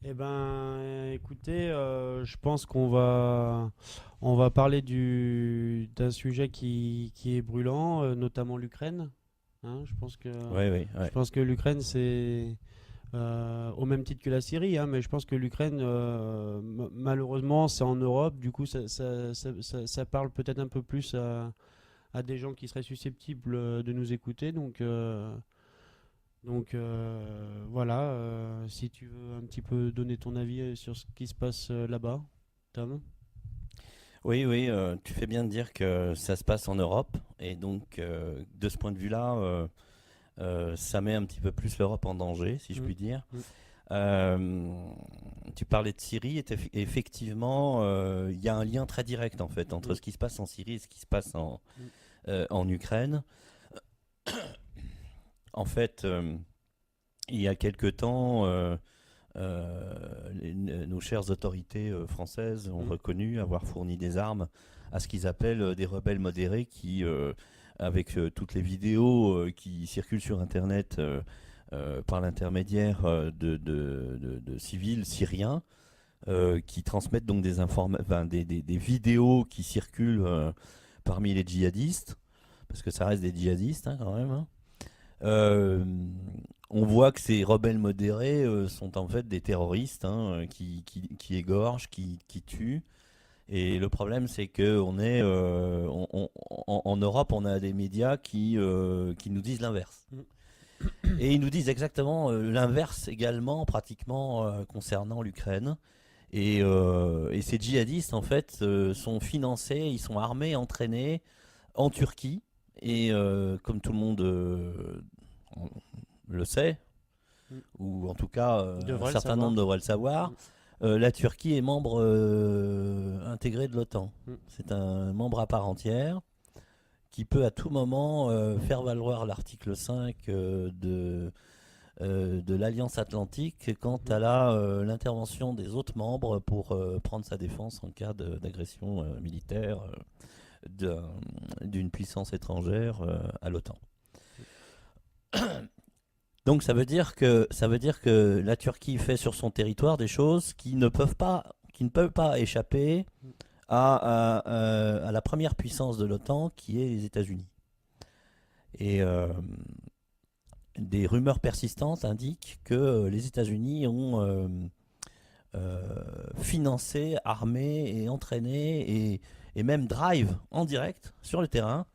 Eh ben, écoutez, je pense qu'on va parler d'un sujet qui est brûlant, notamment l'Ukraine. Hein, Oui, oui, je ouais. pense que l'Ukraine, c'est au même titre que la Syrie, hein, mais je pense que l'Ukraine, malheureusement, c'est en Europe. Du coup, ça parle peut-être un peu plus à des gens qui seraient susceptibles de nous écouter. Donc voilà, si tu veux un petit peu donner ton avis sur ce qui se passe là-bas, Tom. Oui, oui, tu fais bien de dire que ça se passe en Europe. Et donc, de ce point de vue-là, ça met un petit peu plus l'Europe en danger, si je Mm, puis dire. mm, Euh, Tu parlais de Syrie, et effectivement, il y a un lien très direct en fait entre mm, ce qui se passe en Syrie et ce qui se passe mm, en Ukraine. En fait, il y a quelque temps, nos chères autorités françaises ont mm, reconnu avoir fourni des armes à ce qu'ils appellent des rebelles modérés qui, avec toutes les vidéos qui circulent sur Internet par l'intermédiaire de civils syriens, qui transmettent donc des vidéos qui circulent parmi les djihadistes, parce que ça reste des djihadistes hein, quand même. Hein. Euh, on voit que ces rebelles modérés sont en fait des terroristes hein, qui égorgent, qui tuent. Et le problème, c'est que en Europe, on a des médias qui nous disent l'inverse. mm. Et ils nous disent exactement l'inverse également, pratiquement concernant l'Ukraine. Et ces djihadistes, en fait, sont financés, ils sont armés, entraînés en Turquie. Et comme tout le monde le sait, Mm. ou en tout cas Il un devrait le certain nombre savoir. devraient le savoir, Mm, la Turquie est membre intégré de l'OTAN. mm, C'est un membre à part entière qui peut à tout moment faire valoir l'article 5 de l'Alliance Atlantique quant mhm. à l'intervention des autres membres pour prendre sa défense en cas d'agression militaire d'une puissance étrangère à l'OTAN. Donc ça veut dire que la Turquie fait sur son territoire des choses qui ne peuvent pas échapper à la première puissance de l'OTAN qui est les États-Unis. Et des rumeurs persistantes indiquent que les États-Unis ont financé, armé et entraîné et même drive en direct sur le terrain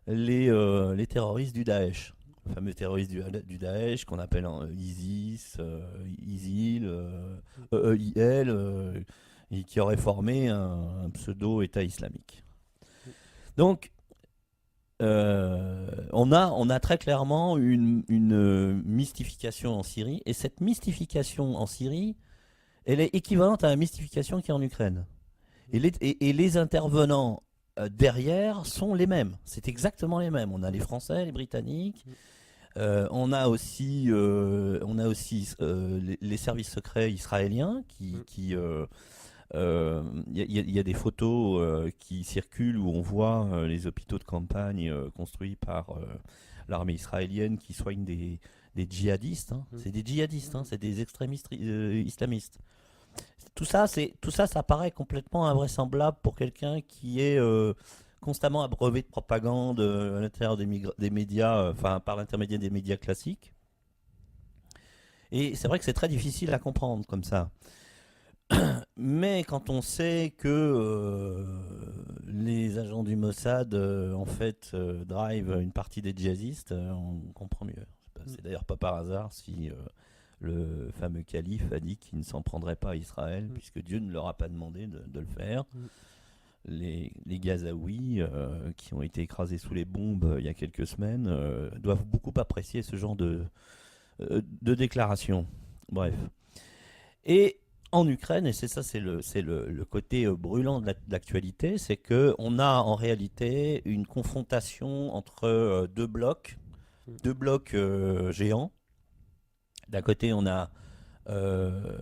les terroristes du Daesh. Le fameux terroriste du Daesh qu'on appelle ISIS, ISIL, IL, et qui aurait formé un pseudo-État islamique. Donc, on a très clairement une mystification en Syrie, et cette mystification en Syrie, elle est équivalente à la mystification qui est en Ukraine. Et les intervenants derrière sont les mêmes. C'est exactement les mêmes. On a les Français, les Britanniques. On a aussi les services secrets israéliens Mm, il y a des photos qui circulent où on voit les hôpitaux de campagne construits par l'armée israélienne qui soignent des djihadistes. Hein. mm, C'est des djihadistes, hein, mm, c'est des extrémistes islamistes. Tout ça, ça paraît complètement invraisemblable pour quelqu'un qui est constamment abreuvé de propagande à l'intérieur des médias, enfin par l'intermédiaire des médias classiques. Et c'est vrai que c'est très difficile à comprendre comme ça. Mais quand on sait que les agents du Mossad, en fait, drive une partie des djihadistes, on comprend mieux. mm, C'est d'ailleurs pas par hasard si le fameux calife a dit qu'il ne s'en prendrait pas à Israël, mm, puisque Dieu ne leur a pas demandé de le faire. mm, Les Gazaouis, qui ont été écrasés sous les bombes il y a quelques semaines, doivent beaucoup apprécier ce genre de déclaration. Bref. Et en Ukraine, et c'est ça, c'est le côté brûlant de l'actualité, c'est qu'on a en réalité une confrontation entre mm, deux blocs géants. D'un côté, on a euh,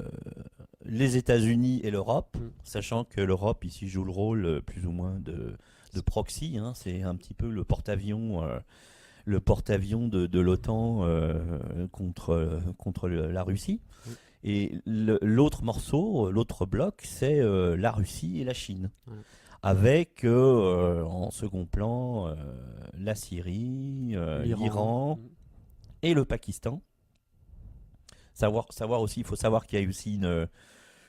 les États-Unis et l'Europe, mm, sachant que l'Europe ici joue le rôle plus ou moins de proxy. Hein, c'est un petit peu le porte-avions de l'OTAN contre la Russie. mm, Et l'autre morceau, l'autre bloc, c'est la Russie et la Chine. Ouais. Avec en second plan la Syrie, L'Iran. l'Iran et le Pakistan. Savoir aussi, il faut savoir qu'il y a aussi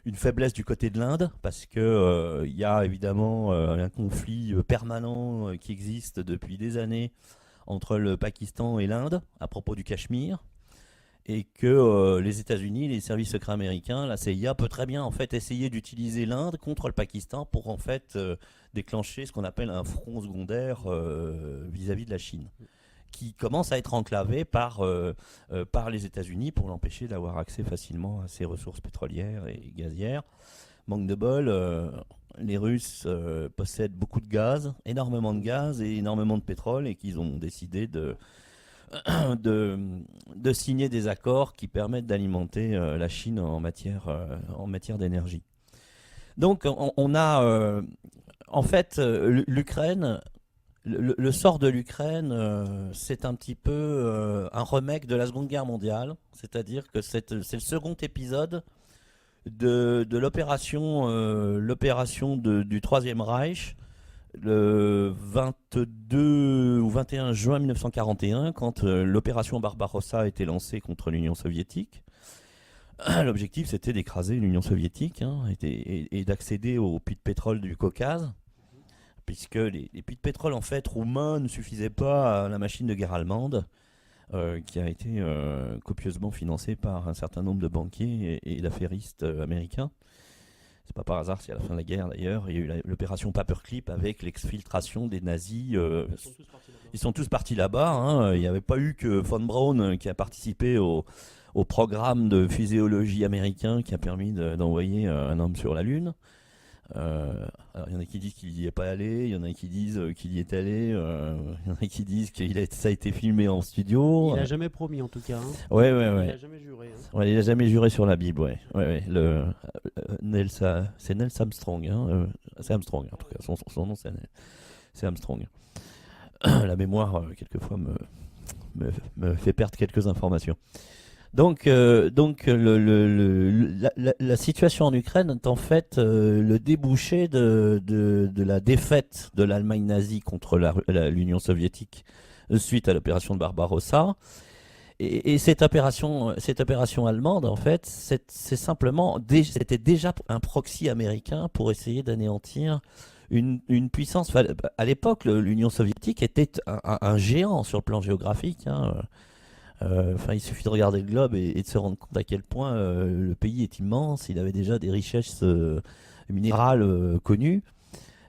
une faiblesse du côté de l'Inde, parce que il y a évidemment un conflit permanent qui existe depuis des années entre le Pakistan et l'Inde à propos du Cachemire, et que les États-Unis, les services secrets américains, la CIA peut très bien en fait essayer d'utiliser l'Inde contre le Pakistan pour en fait déclencher ce qu'on appelle un front secondaire vis-à-vis de la Chine, qui commence à être enclavé par les États-Unis pour l'empêcher d'avoir accès facilement à ses ressources pétrolières et gazières. Manque de bol, les Russes possèdent beaucoup de gaz, énormément de gaz et énormément de pétrole, et qu'ils ont décidé de signer des accords qui permettent d'alimenter la Chine en matière d'énergie. Donc on a en fait l'Ukraine. Le sort de l'Ukraine, c'est un petit peu un remake de la Seconde Guerre mondiale, c'est-à-dire que c'est le second épisode de l'opération du Troisième Reich, le 22 ou 21 juin 1941, quand l'opération Barbarossa a été lancée contre l'Union soviétique. L'objectif, c'était d'écraser l'Union soviétique, hein, et d'accéder aux puits de pétrole du Caucase, puisque les puits de pétrole en fait roumains ne suffisaient pas à la machine de guerre allemande, qui a été copieusement financée par un certain nombre de banquiers et d'affairistes américains. C'est pas par hasard si à la fin de la guerre d'ailleurs, il y a eu l'opération Paperclip avec l'exfiltration des nazis. Ils sont tous partis là-bas. Hein. Il n'y avait pas eu que von Braun qui a participé au programme de fuséologie américain qui a permis d'envoyer un homme sur la Lune. Alors, il y en a qui disent qu'il n'y est pas allé, il y en a qui disent qu'il y est allé, il y en a qui disent que ça a été filmé en studio. Il n'a jamais promis en tout cas. Hein. Ouais. Il n'a jamais juré. Hein. Ouais, il n'a jamais juré sur la Bible, ouais. C'est Nels Armstrong, hein. C'est Armstrong en tout cas, son nom c'est Armstrong. La mémoire, quelquefois, me fait perdre quelques informations. Donc la situation en Ukraine est en fait le débouché de la défaite de l'Allemagne nazie contre l'Union soviétique suite à l'opération de Barbarossa. Et cette opération allemande, en fait, c'était déjà un proxy américain pour essayer d'anéantir une puissance. À l'époque, l'Union soviétique était un géant sur le plan géographique, hein. Il suffit de regarder le globe et de se rendre compte à quel point le pays est immense. Il avait déjà des richesses minérales connues.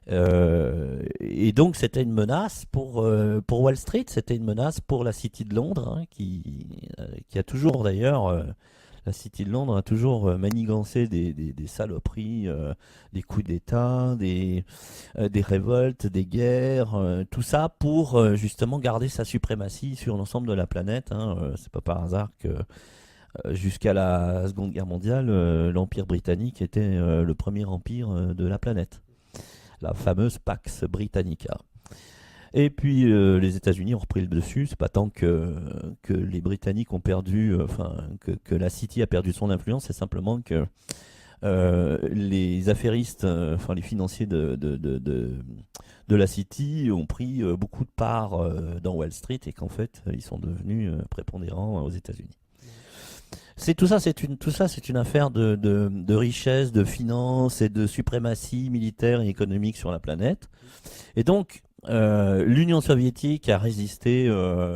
Et donc c'était une menace pour Wall Street, c'était une menace pour la City de Londres, hein, qui a toujours d'ailleurs, la City de Londres a toujours manigancé des saloperies, des coups d'État, des révoltes, des guerres, tout ça pour justement garder sa suprématie sur l'ensemble de la planète. Hein. C'est pas par hasard que jusqu'à la Seconde Guerre mondiale, l'Empire britannique était le premier empire de la planète. La fameuse Pax Britannica. Et puis les États-Unis ont repris le dessus. C'est pas tant que les Britanniques ont perdu, que la City a perdu son influence, c'est simplement que les affairistes, les financiers de la City ont pris beaucoup de parts dans Wall Street, et qu'en fait ils sont devenus prépondérants aux États-Unis. Tout ça, c'est une affaire de richesse, de finance et de suprématie militaire et économique sur la planète. Et donc, l'Union soviétique a résisté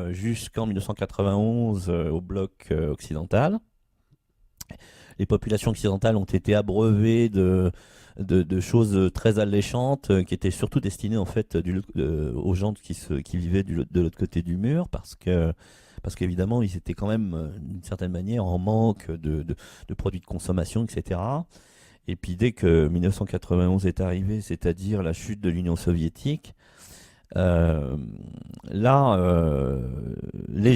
jusqu'en 1991 au bloc occidental. Les populations occidentales ont été abreuvées de choses très alléchantes qui étaient surtout destinées en fait aux gens qui vivaient de l'autre côté du mur, parce qu'évidemment, ils étaient quand même, d'une certaine manière, en manque de produits de consommation, etc. Et puis dès que 1991 est arrivé, c'est-à-dire la chute de l'Union soviétique, les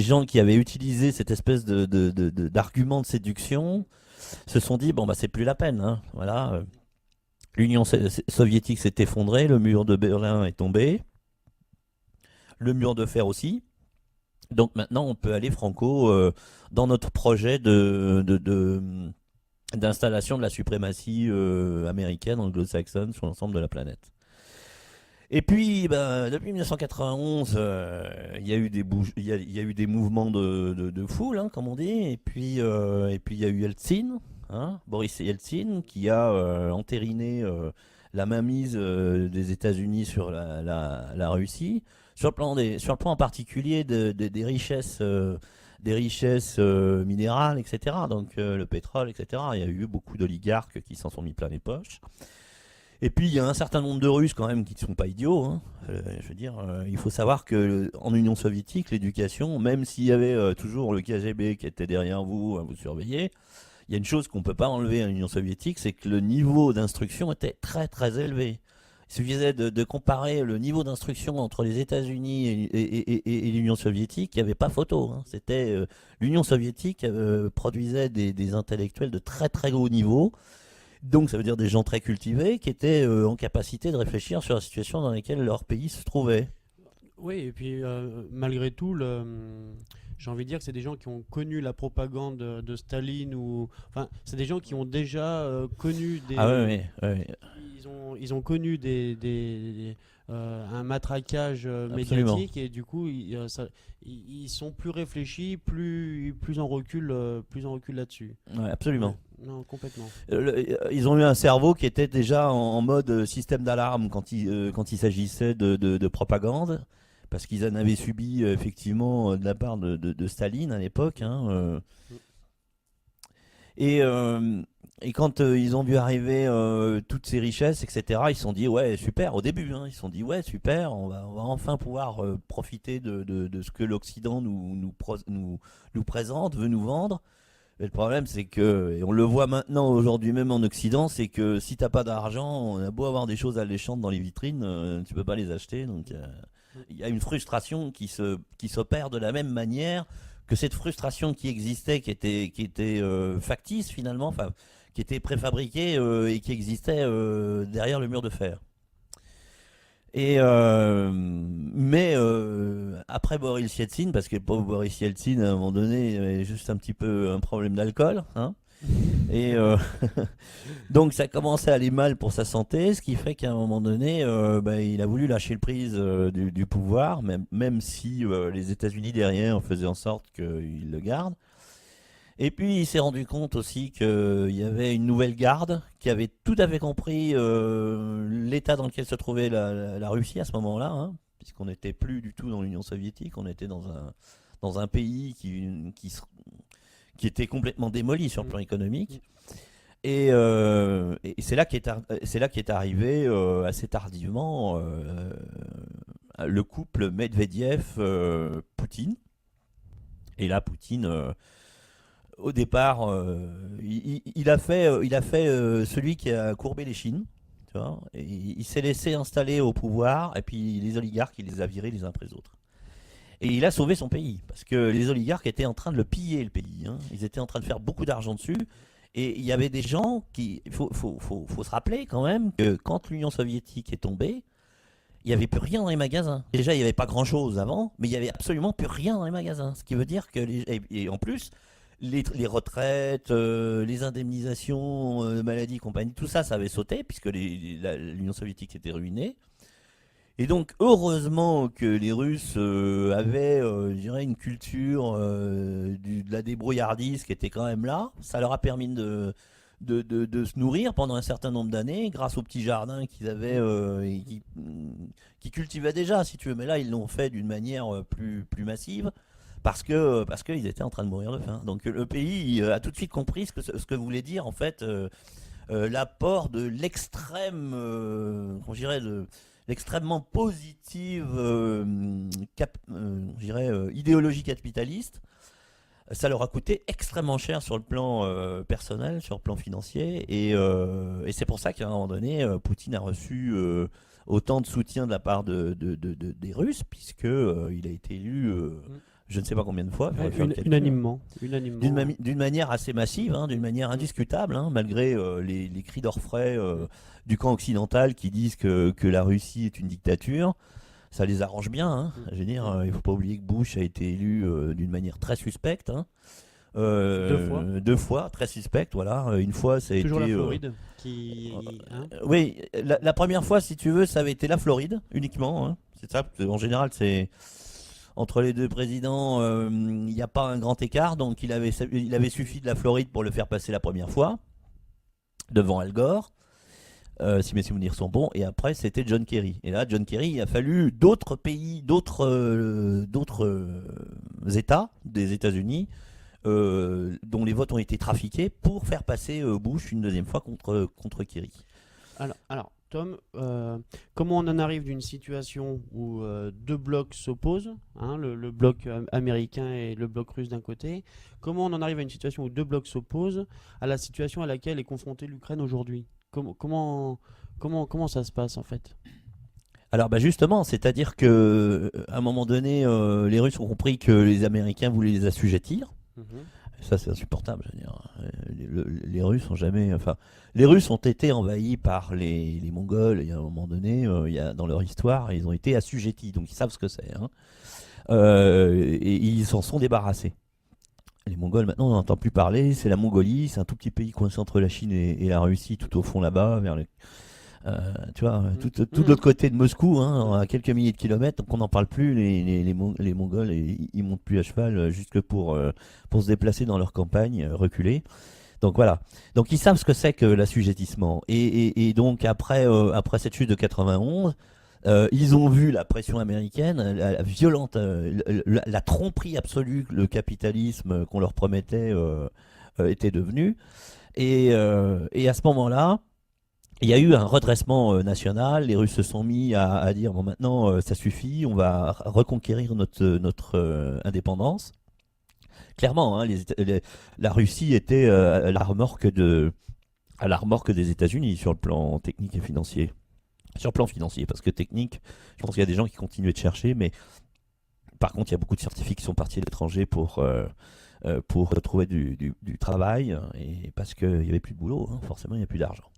gens qui avaient utilisé cette espèce d'argument de séduction se sont dit, bon, bah, c'est plus la peine. Hein, voilà. L'Union soviétique s'est effondrée, le mur de Berlin est tombé, le mur de fer aussi. Donc maintenant, on peut aller franco dans notre projet de d'installation de la suprématie américaine, anglo-saxonne sur l'ensemble de la planète. Et puis, depuis 1991, il y a eu des mouvements de foule, hein, comme on dit. Et puis, il y a eu Yeltsin, hein, Boris Yeltsin, qui a entériné la mainmise des États-Unis sur la Russie, sur le plan en particulier des richesses. Des richesses minérales, etc. Donc le pétrole, etc. Il y a eu beaucoup d'oligarques qui s'en sont mis plein les poches. Et puis il y a un certain nombre de Russes quand même qui ne sont pas idiots, hein. Je veux dire, il faut savoir que en Union soviétique, l'éducation, même s'il y avait toujours le KGB qui était derrière vous, à vous surveiller, il y a une chose qu'on ne peut pas enlever à l'Union soviétique, c'est que le niveau d'instruction était très très élevé. Il suffisait de comparer le niveau d'instruction entre les États-Unis et l'Union soviétique, il n'y avait pas photo, hein. C'était l'Union soviétique produisait des intellectuels de très très haut niveau. Donc ça veut dire des gens très cultivés qui étaient en capacité de réfléchir sur la situation dans laquelle leur pays se trouvait. Oui, et puis malgré tout, j'ai envie de dire que c'est des gens qui ont connu la propagande de Staline ou, enfin, c'est des gens qui ont déjà connu des, Ah oui, oui, oui. ils ont connu un matraquage Absolument. médiatique et du coup ils sont plus réfléchis, plus en recul là-dessus. Ouais, absolument. Ouais, non, complètement. Ils ont eu un cerveau qui était déjà en mode système d'alarme quand il s'agissait de propagande, parce qu'ils en avaient subi effectivement de la part de Staline à l'époque, hein. Et, quand ils ont vu arriver toutes ces richesses, etc., ils se sont dit ouais super au début, hein, ils se sont dit ouais super, on va enfin pouvoir profiter de ce que l'Occident nous présente, veut nous vendre. Et le problème, c'est que, et on le voit maintenant aujourd'hui même en Occident, c'est que si t'as pas d'argent, on a beau avoir des choses alléchantes dans les vitrines, tu peux pas les acheter. Donc il y a une frustration qui s'opère de la même manière que cette frustration qui existait, qui était factice finalement, enfin qui était préfabriquée et qui existait derrière le mur de fer. Et mais après Boris Yeltsin, parce que le pauvre Boris Yeltsin à un moment donné avait juste un petit peu un problème d'alcool, hein, et donc ça commençait à aller mal pour sa santé, ce qui fait qu'à un moment donné, il a voulu lâcher le prise du pouvoir, même si les États-Unis derrière faisaient en sorte qu'il le garde. Et puis il s'est rendu compte aussi qu'il y avait une nouvelle garde qui avait tout à fait compris l'état dans lequel se trouvait la Russie à ce moment-là, hein, puisqu'on n'était plus du tout dans l'Union soviétique, on était dans un pays qui était complètement démoli sur le plan économique. Et c'est là qu'est arrivé assez tardivement le couple Medvedev-Poutine. Et là, Poutine... au départ, il a fait celui qui a courbé les chines, tu vois, et il s'est laissé installer au pouvoir, et puis les oligarques, il les a virés les uns après les autres. Et il a sauvé son pays, parce que les oligarques étaient en train de le piller, le pays, hein. Ils étaient en train de faire beaucoup d'argent dessus, et il y avait des gens qui... Il faut se rappeler quand même que quand l'Union soviétique est tombée, il n'y avait plus rien dans les magasins. Déjà, il n'y avait pas grand-chose avant, mais il n'y avait absolument plus rien dans les magasins. Ce qui veut dire que... Et en plus... Les retraites, les indemnisations, maladies, compagnie, tout ça, ça avait sauté puisque l'Union soviétique s'était ruinée. Et donc, heureusement que les Russes avaient, je dirais, une culture de la débrouillardise qui était quand même là. Ça leur a permis de se nourrir pendant un certain nombre d'années grâce aux petits jardins qu'ils avaient et qui cultivaient déjà, si tu veux. Mais là, ils l'ont fait d'une manière plus massive. Parce qu'ils étaient en train de mourir de faim. Donc le pays a tout de suite compris ce que voulait dire en fait l'apport de l'extrême, comment je dirais, l'extrêmement positive, je dirais, idéologie capitaliste. Ça leur a coûté extrêmement cher sur le plan personnel, sur le plan financier, et c'est pour ça qu'à un moment donné, Poutine a reçu autant de soutien de la part des Russes, puisque il a été élu. Je ne sais pas combien de fois. Unanimement. D'une manière assez massive, hein, d'une manière indiscutable, hein, malgré les cris d'orfraie du camp occidental qui disent que la Russie est une dictature. Ça les arrange bien. Hein. Je veux dire, il ne faut pas oublier que Bush a été élu d'une manière très suspecte. Hein. Deux fois, très suspecte, voilà. Une fois, ça a Toujours été. la Floride qui. Hein Oui, la première fois, si tu veux, ça avait été la Floride uniquement, hein. C'est ça. En général, c'est entre les deux présidents, il n'y a pas un grand écart. Donc, il avait suffi de la Floride pour le faire passer la première fois devant Al Gore. Si mes souvenirs sont bons, et après c'était John Kerry. Et là, John Kerry, il a fallu d'autres pays, d'autres États des États-Unis, dont les votes ont été trafiqués pour faire passer Bush une deuxième fois contre Kerry. Alors, Tom, comment on en arrive d'une situation où deux blocs s'opposent, hein, le bloc américain et le bloc russe d'un côté, comment on en arrive à une situation où deux blocs s'opposent à la situation à laquelle est confrontée l'Ukraine aujourd'hui? Comment ça se passe en fait? Alors justement, c'est-à-dire que à un moment donné, les Russes ont compris que les Américains voulaient les assujettir. Mhm. Ça, c'est insupportable. Je veux dire. Les Russes ont jamais. Enfin, les Russes ont été envahis par les Mongols. Et à un moment donné, dans leur histoire, ils ont été assujettis. Donc, ils savent ce que c'est. Hein. Et ils s'en sont débarrassés. Les Mongols, maintenant, on n'en entend plus parler. C'est la Mongolie. C'est un tout petit pays coincé entre la Chine et la Russie, tout au fond là-bas, tu vois, tout de l'autre côté de Moscou, hein, à quelques milliers de kilomètres, donc on n'en parle plus. Les Mongols, ils montent plus à cheval juste pour se déplacer dans leur campagne reculée. Donc voilà. Donc ils savent ce que c'est que l'assujettissement. Et donc après cette chute de 91, ils ont vu la pression américaine, la violente, la tromperie absolue que le capitalisme qu'on leur promettait était devenu. Et à ce moment-là, il y a eu un redressement national. Les Russes se sont mis à dire bon, maintenant ça suffit, on va reconquérir notre indépendance. Clairement, hein, la Russie était à la remorque des États-Unis sur le plan technique et financier. Sur le plan financier, parce que technique, je pense qu'il y a des gens qui continuent de chercher, mais par contre, il y a beaucoup de scientifiques qui sont partis à l'étranger pour trouver du travail, et parce qu'il n'y avait plus de boulot, hein, forcément, il n'y a plus d'argent.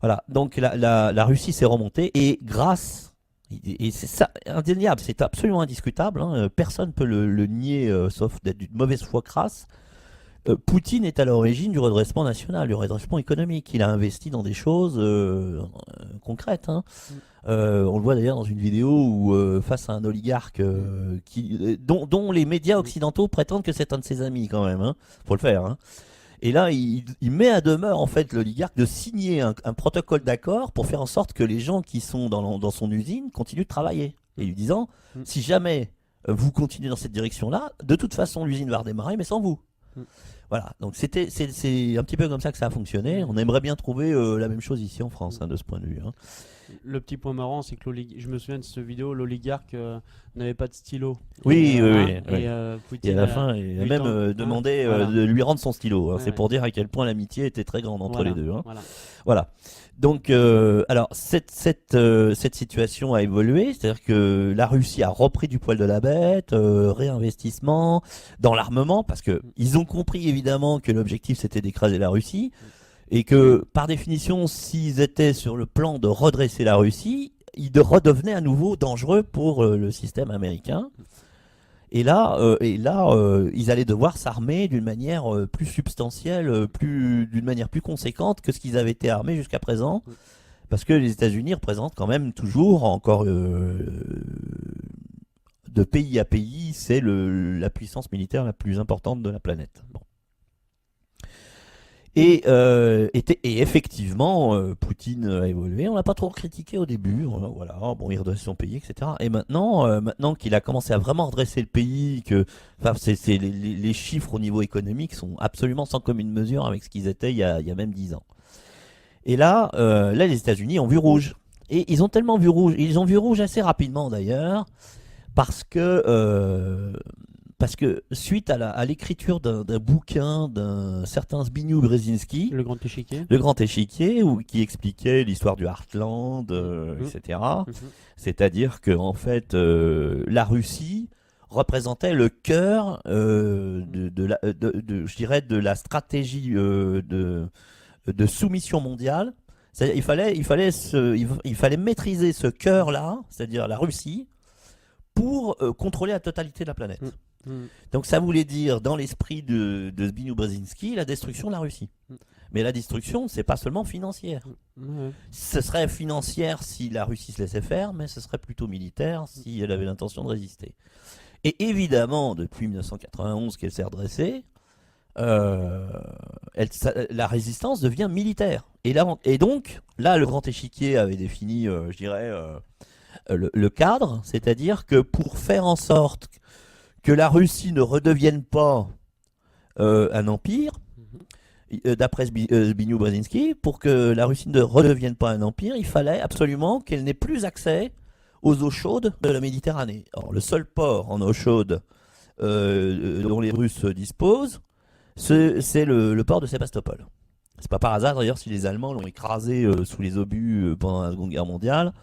Voilà, donc la Russie s'est remontée, et c'est ça, indéniable, c'est absolument indiscutable, hein, personne ne peut le nier, sauf d'être d'une mauvaise foi crasse. Poutine est à l'origine du redressement national, du redressement économique. Il a investi dans des choses concrètes. Hein. On le voit d'ailleurs dans une vidéo où, face à un oligarque dont les médias occidentaux prétendent que c'est un de ses amis quand même. Hein. Faut le faire. Hein. Et là, il met à demeure en fait l'oligarque de signer un protocole d'accord pour faire en sorte que les gens qui sont dans son usine continuent de travailler. Et lui disant, si jamais vous continuez dans cette direction-là, de toute façon l'usine va redémarrer, mais sans vous. Voilà, donc c'est un petit peu comme ça que ça a fonctionné. On aimerait bien trouver la même chose ici en France, hein, de ce point de vue. Hein. Le petit point marrant, c'est que je me souviens de cette vidéo, l'oligarque n'avait pas de stylo. Oui, oui. Poutine et à la fin, il a même demandé de lui rendre son stylo. Hein. C'est pour dire à quel point l'amitié était très grande entre les deux. Hein. Voilà. Donc, alors, cette situation a évolué, c'est-à-dire que la Russie a repris du poil de la bête, réinvestissement dans l'armement, parce qu'ils ont compris évidemment que l'objectif c'était d'écraser la Russie, et que par définition, s'ils étaient sur le plan de redresser la Russie, ils redevenaient à nouveau dangereux pour le système américain. Et là, ils allaient devoir s'armer d'une manière plus substantielle, d'une manière plus conséquente que ce qu'ils avaient été armés jusqu'à présent. Parce que les États-Unis représentent quand même toujours, encore de pays à pays, c'est la puissance militaire la plus importante de la planète. Bon. Et effectivement, Poutine a évolué. On l'a pas trop critiqué au début. Voilà, bon, il redresse son pays, etc. Et maintenant qu'il a commencé à vraiment redresser le pays, les chiffres au niveau économique sont absolument sans commune mesure avec ce qu'ils étaient il y a même 10 ans. Et là, les États-Unis ont vu rouge. Et ils ont tellement vu rouge, ils ont vu rouge assez rapidement d'ailleurs, parce que suite à l'écriture d'un bouquin d'un certain Zbigniew Brzezinski, Le Grand Échiquier, qui expliquait l'histoire du Heartland, etc. C'est-à-dire que en fait, la Russie représentait le cœur je dirais, de la stratégie de soumission mondiale. Il fallait maîtriser ce cœur-là, c'est-à-dire la Russie, pour contrôler la totalité de la planète. Mm. Donc ça voulait dire, dans l'esprit de Zbigniew Brzezinski, la destruction de la Russie. Mm. Mais la destruction, c'est pas seulement financière. Ouais. Ce serait financière si la Russie se laissait faire, mais ce serait plutôt militaire si elle avait l'intention de résister. Et évidemment, depuis 1991 qu'elle s'est redressée, la résistance devient militaire. Et donc, là, le grand échiquier avait défini, je dirais, le cadre, c'est-à-dire que pour faire en sorte que la Russie ne redevienne pas un empire, d'après Zbigniew Brzezinski, pour que la Russie ne redevienne pas un empire, il fallait absolument qu'elle n'ait plus accès aux eaux chaudes de la Méditerranée. Alors, le seul port en eau chaude dont les Russes disposent, c'est le port de Sébastopol. C'est pas par hasard d'ailleurs si les Allemands l'ont écrasé sous les obus pendant la Seconde Guerre mondiale,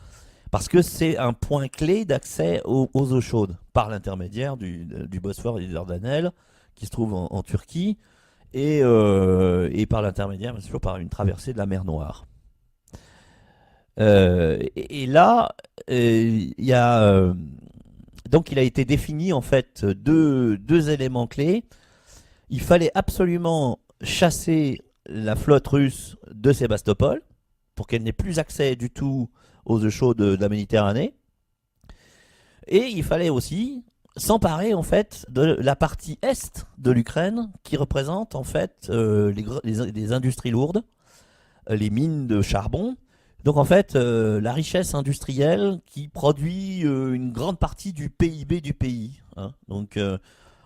parce que c'est un point clé d'accès aux eaux chaudes, par l'intermédiaire du Bosphore et des Dardanelles, qui se trouvent en Turquie, et par l'intermédiaire, bien sûr, par une traversée de la mer Noire. Et là, il y a... donc il a été défini en fait deux éléments clés. Il fallait absolument chasser la flotte russe de Sébastopol pour qu'elle n'ait plus accès du tout aux eaux chaudes de la Méditerranée. Et il fallait aussi s'emparer en fait de la partie est de l'Ukraine qui représente en fait les industries lourdes, les mines de charbon. Donc en fait la richesse industrielle qui produit une grande partie du PIB du pays. Hein. Donc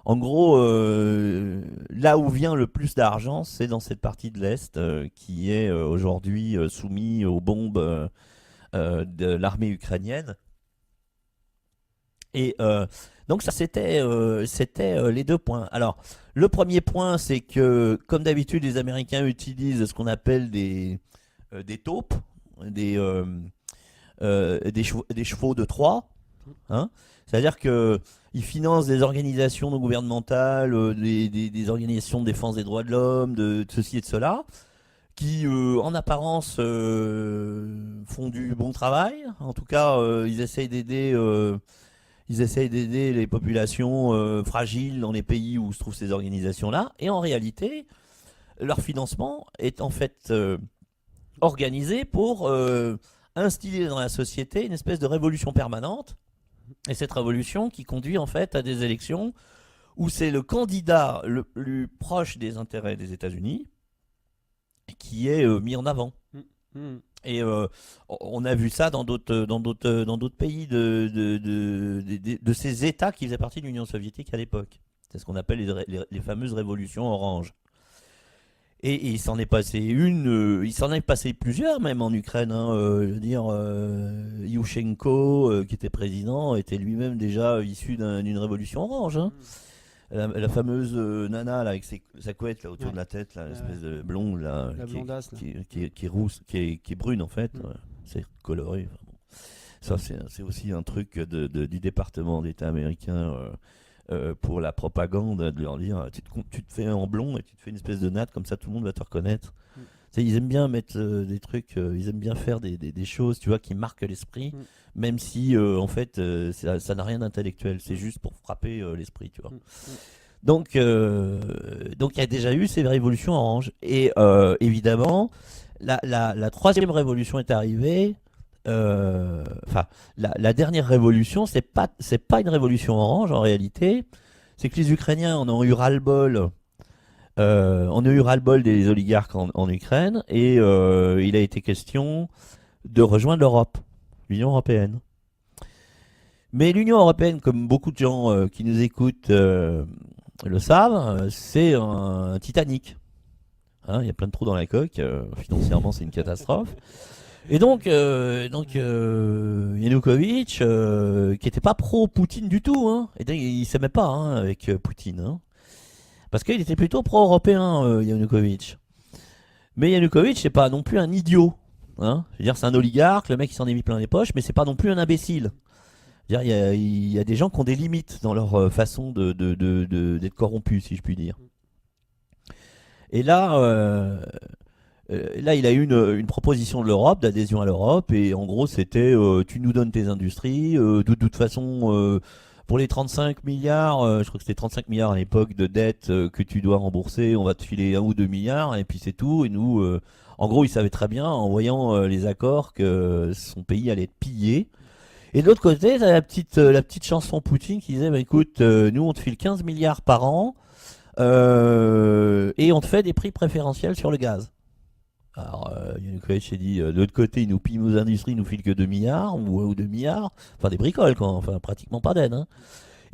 en gros, là où vient le plus d'argent, c'est dans cette partie de l'Est qui est aujourd'hui soumise aux bombes de l'armée ukrainienne. Et donc ça, c'était les deux points. Alors, le premier point, c'est que, comme d'habitude, les Américains utilisent ce qu'on appelle des taupes, des chevaux de Troie. Hein. C'est-à-dire qu'ils financent des organisations non gouvernementales, des organisations de défense des droits de l'homme, de ceci et de cela, qui en apparence font du bon travail. En tout cas, ils essayent d'aider les populations fragiles dans les pays où se trouvent ces organisations-là. Et en réalité, leur financement est en fait organisé pour instiller dans la société une espèce de révolution permanente. Et cette révolution qui conduit en fait à des élections où c'est le candidat le plus proche des intérêts des États-Unis qui est mis en avant. Et on a vu ça dans d'autres pays de ces États qui faisaient partie de l'Union soviétique à l'époque. C'est ce qu'on appelle les fameuses révolutions oranges. Et il s'en est passé il s'en est passé plusieurs même en Ukraine. Hein, je veux dire, Yushchenko, qui était président, était lui-même déjà issu d'une révolution orange. Hein. La fameuse nana là, avec sa couette là, autour de la tête, là, l'espèce de blonde là, qui est rousse, qui est brune en fait, c'est coloré. Enfin, bon. Ça c'est aussi un truc du département d'État américain pour la propagande, de leur dire tu te fais en blond et tu te fais une espèce de natte comme ça tout le monde va te reconnaître. Ils aiment bien mettre des trucs, ils aiment bien faire des choses, tu vois, qui marquent l'esprit, même si en fait ça n'a rien d'intellectuel, c'est juste pour frapper l'esprit, tu vois. Donc il y a déjà eu ces révolutions orange. Et évidemment, la troisième révolution est arrivée. Enfin, la dernière révolution, c'est pas une révolution orange en réalité. C'est que les Ukrainiens en ont eu ras-le-bol. On a eu ras-le-bol des oligarques en Ukraine et il a été question de rejoindre l'Europe, l'Union européenne. Mais l'Union européenne, comme beaucoup de gens qui nous écoutent le savent, c'est un Titanic. Hein, il y a plein de trous dans la coque. Financièrement, c'est une catastrophe. Et donc Yanukovych, qui n'était pas pro-Poutine du tout, hein, et il ne s'aimait pas hein, avec Poutine. Hein. Parce qu'il était plutôt pro-européen, Yanukovych. Mais Yanukovych, c'est pas non plus un idiot. Hein. Je veux dire, c'est un oligarque, le mec il s'en est mis plein les poches, mais c'est pas non plus un imbécile. Je veux dire, il y a des gens qui ont des limites dans leur façon d'être corrompus, si je puis dire. Et là, il a eu une proposition de l'Europe, d'adhésion à l'Europe, et en gros c'était tu nous donnes tes industries, de toute façon pour les 35 milliards, je crois que c'était 35 milliards à l'époque de dettes que tu dois rembourser, on va te filer 1 ou 2 milliards et puis c'est tout. Et nous, en gros, il savait très bien en voyant les accords que son pays allait être pillé. Et de l'autre côté, t'as la petite chanson Poutine qui disait, bah, écoute, nous on te file 15 milliards par an et on te fait des prix préférentiels sur le gaz. Alors, Yanukovych s'est dit, de l'autre côté, il nous pille nos industries, il nous file que 2 milliards ou 1 ou 2 milliards, enfin des bricoles, quoi, enfin pratiquement pas d'aide. Hein.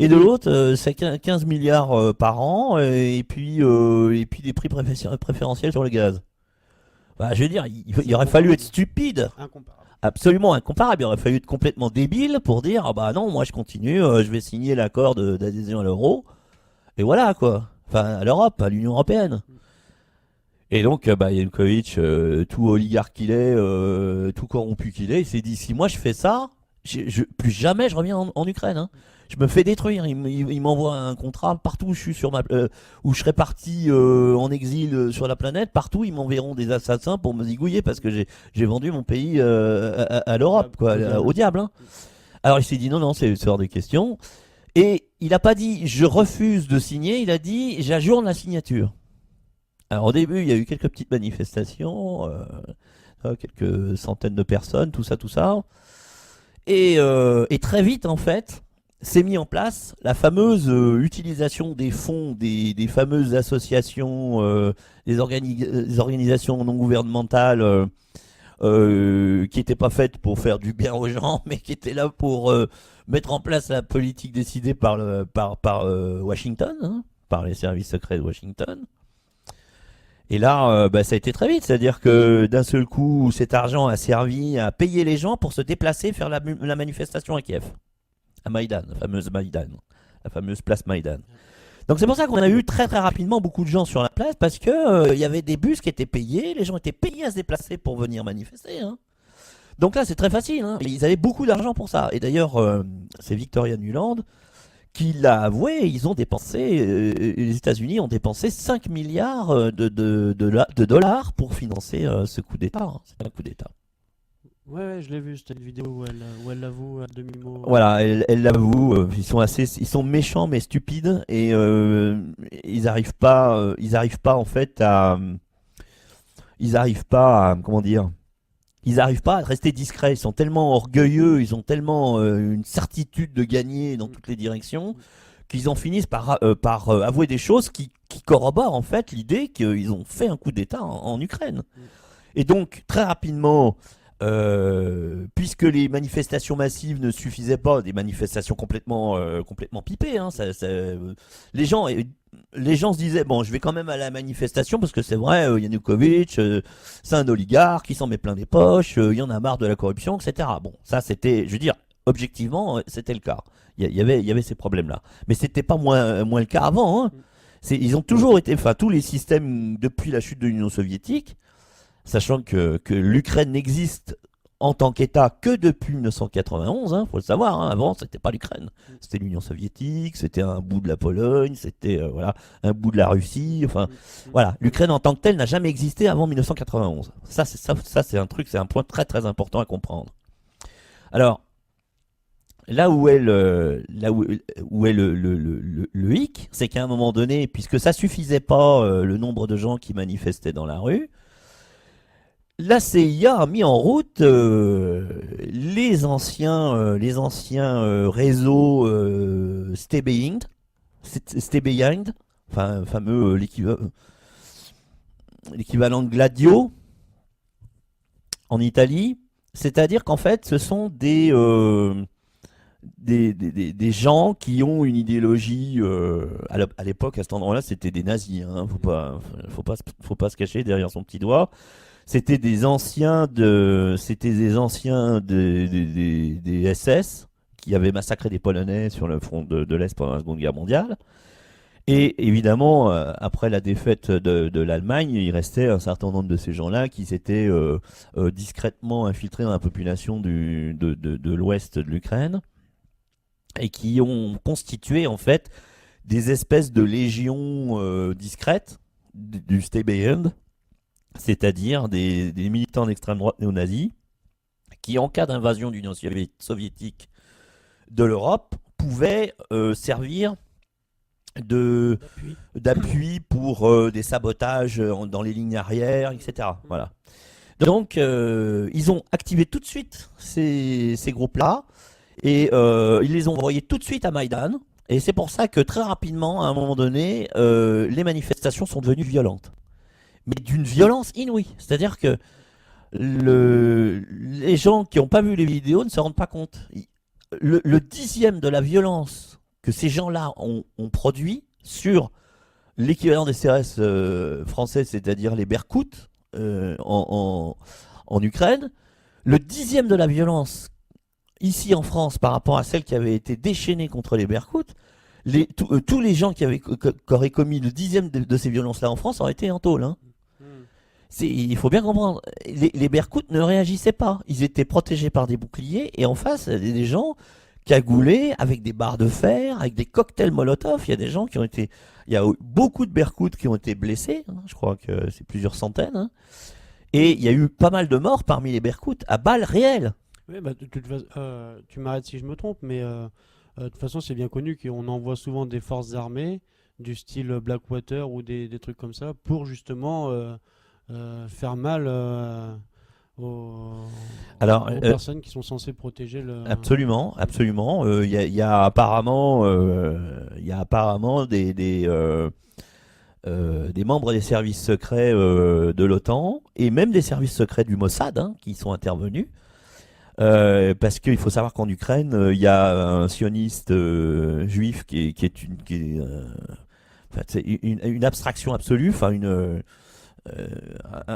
Et de l'autre, c'est 15 milliards par an et puis des prix préférentiels sur le gaz. Bah, je veux dire, il aurait fallu être stupide. Incomparable. Absolument incomparable. Il aurait fallu être complètement débile pour dire ah bah non, moi je continue, je vais signer l'accord d'adhésion à l'euro. Et voilà quoi. Enfin, à l'Europe, à l'Union Européenne. Et donc, bah, Yanukovych, tout oligarque qu'il est, tout corrompu qu'il est, il s'est dit si moi je fais ça, plus jamais je reviens en Ukraine. Hein. Je me fais détruire. Il m'envoie un contrat partout où je suis où je serais parti en exil sur la planète. Partout, ils m'enverront des assassins pour me zigouiller parce que j'ai vendu mon pays à l'Europe, quoi, au diable. Hein. Alors il s'est dit non, non, c'est hors de question. Et il n'a pas dit je refuse de signer. Il a dit j'ajourne la signature. Alors au début, il y a eu quelques petites manifestations, quelques centaines de personnes, tout ça, tout ça. Et très vite, en fait, s'est mis en place la fameuse utilisation des fonds des fameuses associations, des organisations non gouvernementales qui n'étaient pas faites pour faire du bien aux gens, mais qui étaient là pour mettre en place la politique décidée par Washington, hein, par les services secrets de Washington. Et là, bah, ça a été très vite, c'est-à-dire que d'un seul coup, cet argent a servi à payer les gens pour se déplacer faire la manifestation à Kiev, à Maïdan, la fameuse place Maïdan. Donc c'est pour ça qu'on a eu très très rapidement beaucoup de gens sur la place parce que il y avait des bus qui étaient payés, les gens étaient payés à se déplacer pour venir manifester. Hein. Donc là, c'est très facile. Hein. Ils avaient beaucoup d'argent pour ça. Et d'ailleurs, c'est Victoria Nuland qui l'a avoué, ils ont dépensé, les États-Unis ont dépensé 5 milliards de dollars pour financer ce coup d'État. Hein. C'est un coup d'État. Ouais, je l'ai vu, c'était une vidéo où elle l'avoue à demi-mot. Voilà, elle l'avoue, ils sont méchants mais stupides et ils n'arrivent pas en fait comment dire, ils n'arrivent pas à rester discrets. Ils sont tellement orgueilleux, ils ont tellement une certitude de gagner dans toutes les directions qu'ils en finissent par avouer des choses qui corroborent en fait l'idée qu'ils ont fait un coup d'État en Ukraine. Et donc très rapidement, puisque les manifestations massives ne suffisaient pas, des manifestations complètement pipées, hein, les gens se disaient bon, je vais quand même à la manifestation parce que c'est vrai, Yanukovych, c'est un oligarque, il s'en met plein les poches, il y en a marre de la corruption, etc. Bon, ça c'était, je veux dire, objectivement, c'était le cas. Il y avait ces problèmes-là, mais c'était pas moins le cas avant. Hein. Ils ont toujours été, enfin tous les systèmes depuis la chute de l'Union soviétique. Sachant que l'Ukraine n'existe en tant qu'État que depuis 1991, hein, faut le savoir. Hein, avant, c'était pas l'Ukraine, c'était l'Union soviétique, c'était un bout de la Pologne, c'était voilà un bout de la Russie. Enfin, voilà, l'Ukraine en tant que telle n'a jamais existé avant 1991. Ça, c'est un truc, c'est un point très très important à comprendre. Alors, là où est le hic, c'est qu'à un moment donné, puisque ça suffisait pas le nombre de gens qui manifestaient dans la rue. La CIA a mis en route les anciens réseaux Stay Behind, enfin fameux l'équivalent de Gladio en Italie. C'est-à-dire qu'en fait, ce sont des gens qui ont une idéologie à l'époque, à cet endroit-là, c'était des nazis. Hein, faut pas se cacher derrière son petit doigt. C'était des anciens des SS qui avaient massacré des Polonais sur le front de l'Est pendant la Seconde Guerre mondiale. Et évidemment, après la défaite de l'Allemagne, il restait un certain nombre de ces gens-là qui s'étaient discrètement infiltrés dans la population de l'ouest de l'Ukraine et qui ont constitué en fait des espèces de légions discrètes du Stay Behind. C'est-à-dire des militants d'extrême droite néo-nazis qui, en cas d'invasion de l'Union soviétique de l'Europe, pouvait servir D'appui. d'appui pour des sabotages dans les lignes arrières, etc. Voilà. Donc, ils ont activé tout de suite ces groupes-là et ils les ont envoyés tout de suite à Maïdan. Et c'est pour ça que très rapidement, à un moment donné, les manifestations sont devenues violentes. Mais d'une violence inouïe. C'est-à-dire que les gens qui n'ont pas vu les vidéos ne se rendent pas compte. Le dixième de la violence que ces gens-là ont produit sur l'équivalent des CRS français, c'est-à-dire les Berkouts en Ukraine, le dixième de la violence ici en France par rapport à celle qui avait été déchaînée contre les Berkouts, tous les gens qui auraient commis le dixième de ces violences-là en France auraient été en tôle. Hein. Il faut bien comprendre, les Berkouts ne réagissaient pas, ils étaient protégés par des boucliers et en face, il y a des gens cagoulés avec des barres de fer, avec des cocktails Molotov. Il y a des gens qui ont été, il y a beaucoup de Berkouts qui ont été blessés, hein, je crois que c'est plusieurs centaines, hein. Et il y a eu pas mal de morts parmi les Berkouts à balles réelles. Oui, bah, tu m'arrêtes si je me trompe, mais de toute façon, c'est bien connu qu'on envoie souvent des forces armées du style Blackwater ou des trucs comme ça pour justement faire mal Alors, aux personnes qui sont censées protéger le. absolument, absolument. Il y a apparemment, des membres des services secrets de l'OTAN et même des services secrets du Mossad hein, qui sont intervenus. Parce qu'il faut savoir qu'en Ukraine, il y a un sioniste juif qui est enfin, c'est une abstraction absolue, enfin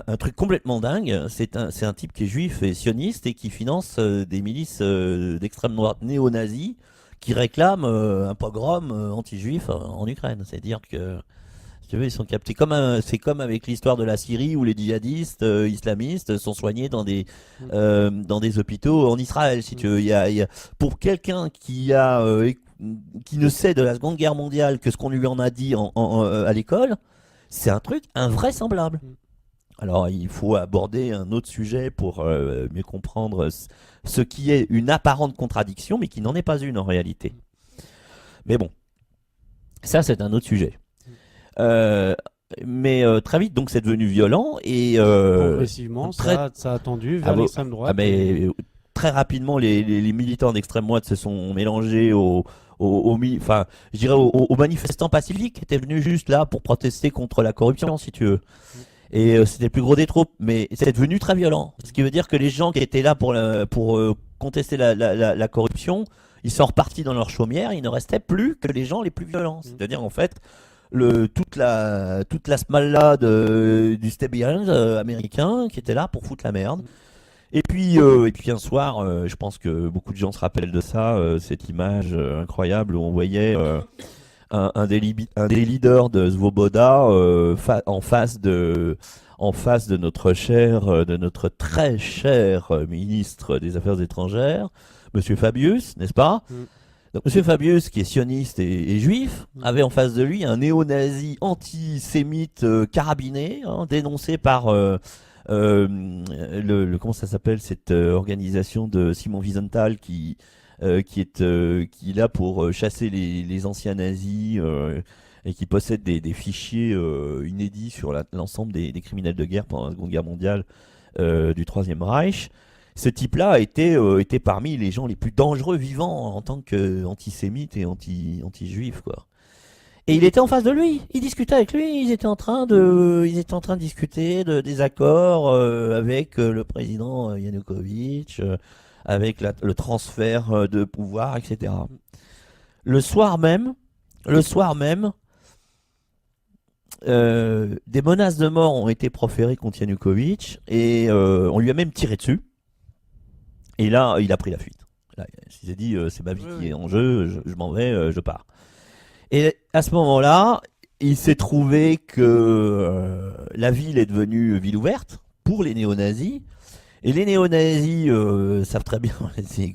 un truc complètement dingue. C'est un type qui est juif et sioniste et qui finance des milices d'extrême droite néo-nazis qui réclament un pogrom anti-juif en Ukraine. C'est-à-dire que si tu veux, ils sont captés. C'est comme avec l'histoire de la Syrie où les djihadistes islamistes sont soignés dans des hôpitaux en Israël. Si tu veux, pour quelqu'un qui ne sait de la Seconde Guerre mondiale que ce qu'on lui en a dit à l'école, c'est un truc invraisemblable. Alors, il faut aborder un autre sujet pour mieux comprendre ce qui est une apparente contradiction, mais qui n'en est pas une en réalité. Mais bon, ça c'est un autre sujet. Mais très vite, donc c'est devenu violent et Progressivement, ça a tendu vers l'extrême droite. Très rapidement, les militants d'extrême droite se sont mélangés enfin, je dirais aux manifestants pacifiques qui étaient venus juste là pour protester contre la corruption, si tu veux. Et c'était le plus gros des troupes, mais c'est devenu très violent. Ce qui veut dire que les gens qui étaient là pour contester la corruption, ils sont repartis dans leur chaumière, il ne restait plus que les gens les plus violents. C'est-à-dire, en fait, toute la smalla du Stébien américain qui était là pour foutre la merde. Et puis un soir, je pense que beaucoup de gens se rappellent de ça, cette image incroyable où on voyait un des leaders de Svoboda en face de notre très cher ministre des Affaires étrangères, Monsieur Fabius, n'est-ce pas? Donc, Monsieur Fabius, qui est sioniste et juif, avait en face de lui un néo-nazi antisémite carabiné, hein, dénoncé par comment ça s'appelle cette organisation de Simon Wiesenthal qui est là pour chasser les anciens nazis et qui possède des fichiers inédits sur l'ensemble des criminels de guerre pendant la Seconde Guerre mondiale du Troisième Reich. Ce type-là était parmi les gens les plus dangereux vivants en tant qu'antisémite et anti-juif, quoi. Et il était en face de lui, il discutait avec lui, ils étaient en train de discuter des accords avec le président Yanukovych, avec le transfert de pouvoir, etc. Le soir même, des menaces de mort ont été proférées contre Yanukovych et on lui a même tiré dessus. Et là, il a pris la fuite. Là, il s'est dit, c'est ma vie qui est en jeu, je m'en vais, je pars. Et à ce moment-là, il s'est trouvé que la ville est devenue ville ouverte pour les néo-nazis. Et les néo-nazis savent très bien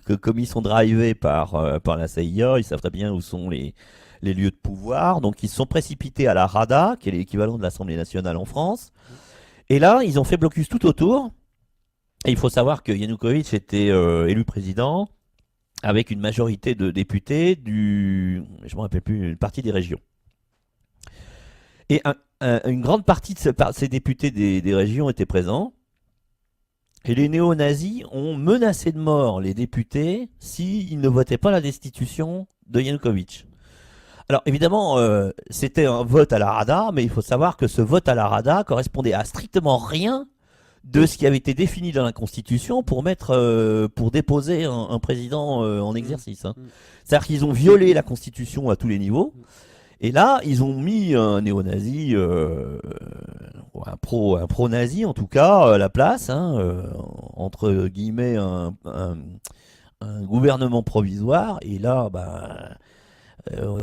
que comme ils sont drivés par la CIA, ils savent très bien où sont les lieux de pouvoir. Donc ils se sont précipités à la Rada, qui est l'équivalent de l'Assemblée nationale en France. Et là, ils ont fait blocus tout autour. Et il faut savoir que Yanukovych était élu président. avec une majorité de députés je me rappelle plus, une partie des régions. Et une grande partie de ces députés des régions étaient présents. Et les néo-nazis ont menacé de mort les députés s'ils ne votaient pas la destitution de Yanukovych. Alors évidemment, c'était un vote à la rada, mais il faut savoir que ce vote à la rada correspondait à strictement rien de ce qui avait été défini dans la Constitution pour déposer un président en exercice. Hein. C'est-à-dire qu'ils ont violé la Constitution à tous les niveaux. Et là, ils ont mis un néo-nazi, un pro-nazi en tout cas, à la place, hein, entre guillemets, un gouvernement provisoire. Et là,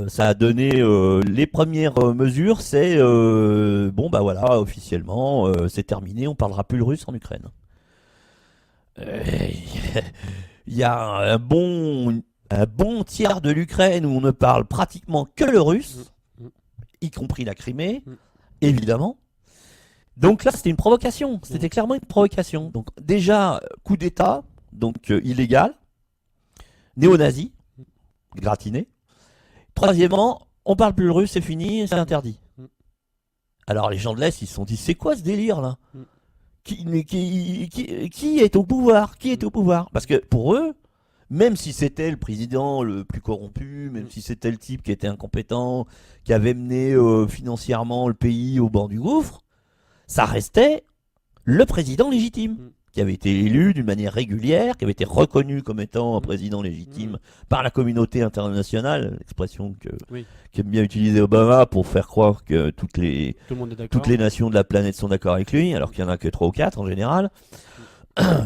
ça a donné les premières mesures, c'est bon bah voilà, officiellement, c'est terminé, on parlera plus le russe en Ukraine. Il y a un bon tiers de l'Ukraine où on ne parle pratiquement que le russe, y compris la Crimée, évidemment. Donc là, c'était une provocation. C'était clairement une provocation. Donc déjà, coup d'État, donc illégal, néo-nazi, gratiné. Troisièmement, on parle plus le russe, c'est fini, c'est interdit. Alors les gens de l'Est, ils se sont dit, c'est quoi ce délire là ? Qui est au pouvoir ? Qui est au pouvoir ? Parce que pour eux, même si c'était le président le plus corrompu, même si c'était le type qui était incompétent, qui avait mené financièrement le pays au bord du gouffre, ça restait le président légitime, qui avait été élu d'une manière régulière, qui avait été reconnu comme étant un président légitime par la communauté internationale, l'expression qu'aime bien utiliser Obama pour faire croire que toutes les nations de la planète sont d'accord avec lui, alors qu'il n'y en a que 3 ou 4 en général.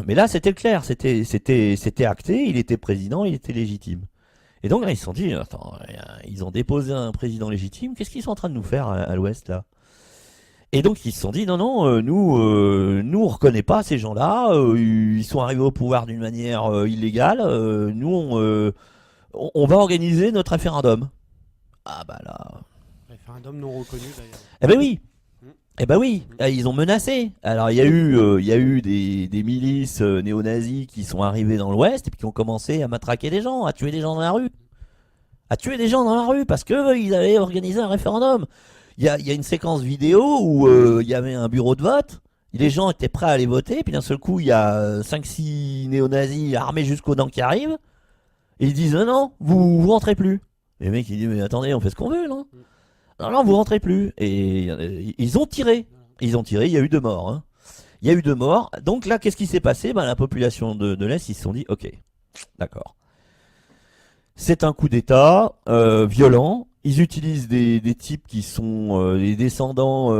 Mais là, c'était clair, c'était acté, il était président, il était légitime. Et donc là, ils se sont dit, attends, ils ont déposé un président légitime, qu'est-ce qu'ils sont en train de nous faire à l'Ouest là ? Et donc ils se sont dit, non, nous on reconnaît pas ces gens-là, ils sont arrivés au pouvoir d'une manière illégale, nous on va organiser notre référendum. Ah bah là... Référendum non reconnu d'ailleurs. Eh ben oui. Eh ben oui, ils ont menacé. Alors il y a eu des milices néo-nazis qui sont arrivées dans l'Ouest et puis qui ont commencé à matraquer des gens, à tuer des gens dans la rue. Parce qu'ils avaient organisé un référendum. Il y a une séquence vidéo où il y avait un bureau de vote, les gens étaient prêts à aller voter, puis d'un seul coup il y a 5-6 néo-nazis armés jusqu'aux dents qui arrivent, et ils disent non, vous rentrez plus. Et le mec il dit mais attendez, on fait ce qu'on veut là. Non, vous rentrez plus. Et ils ont tiré, il y a eu 2 morts. Hein. Il y a eu 2 morts. Donc là, qu'est-ce qui s'est passé ? La population de l'Est, ils se sont dit, ok, d'accord. C'est un coup d'État violent. Ils utilisent des types qui sont les descendants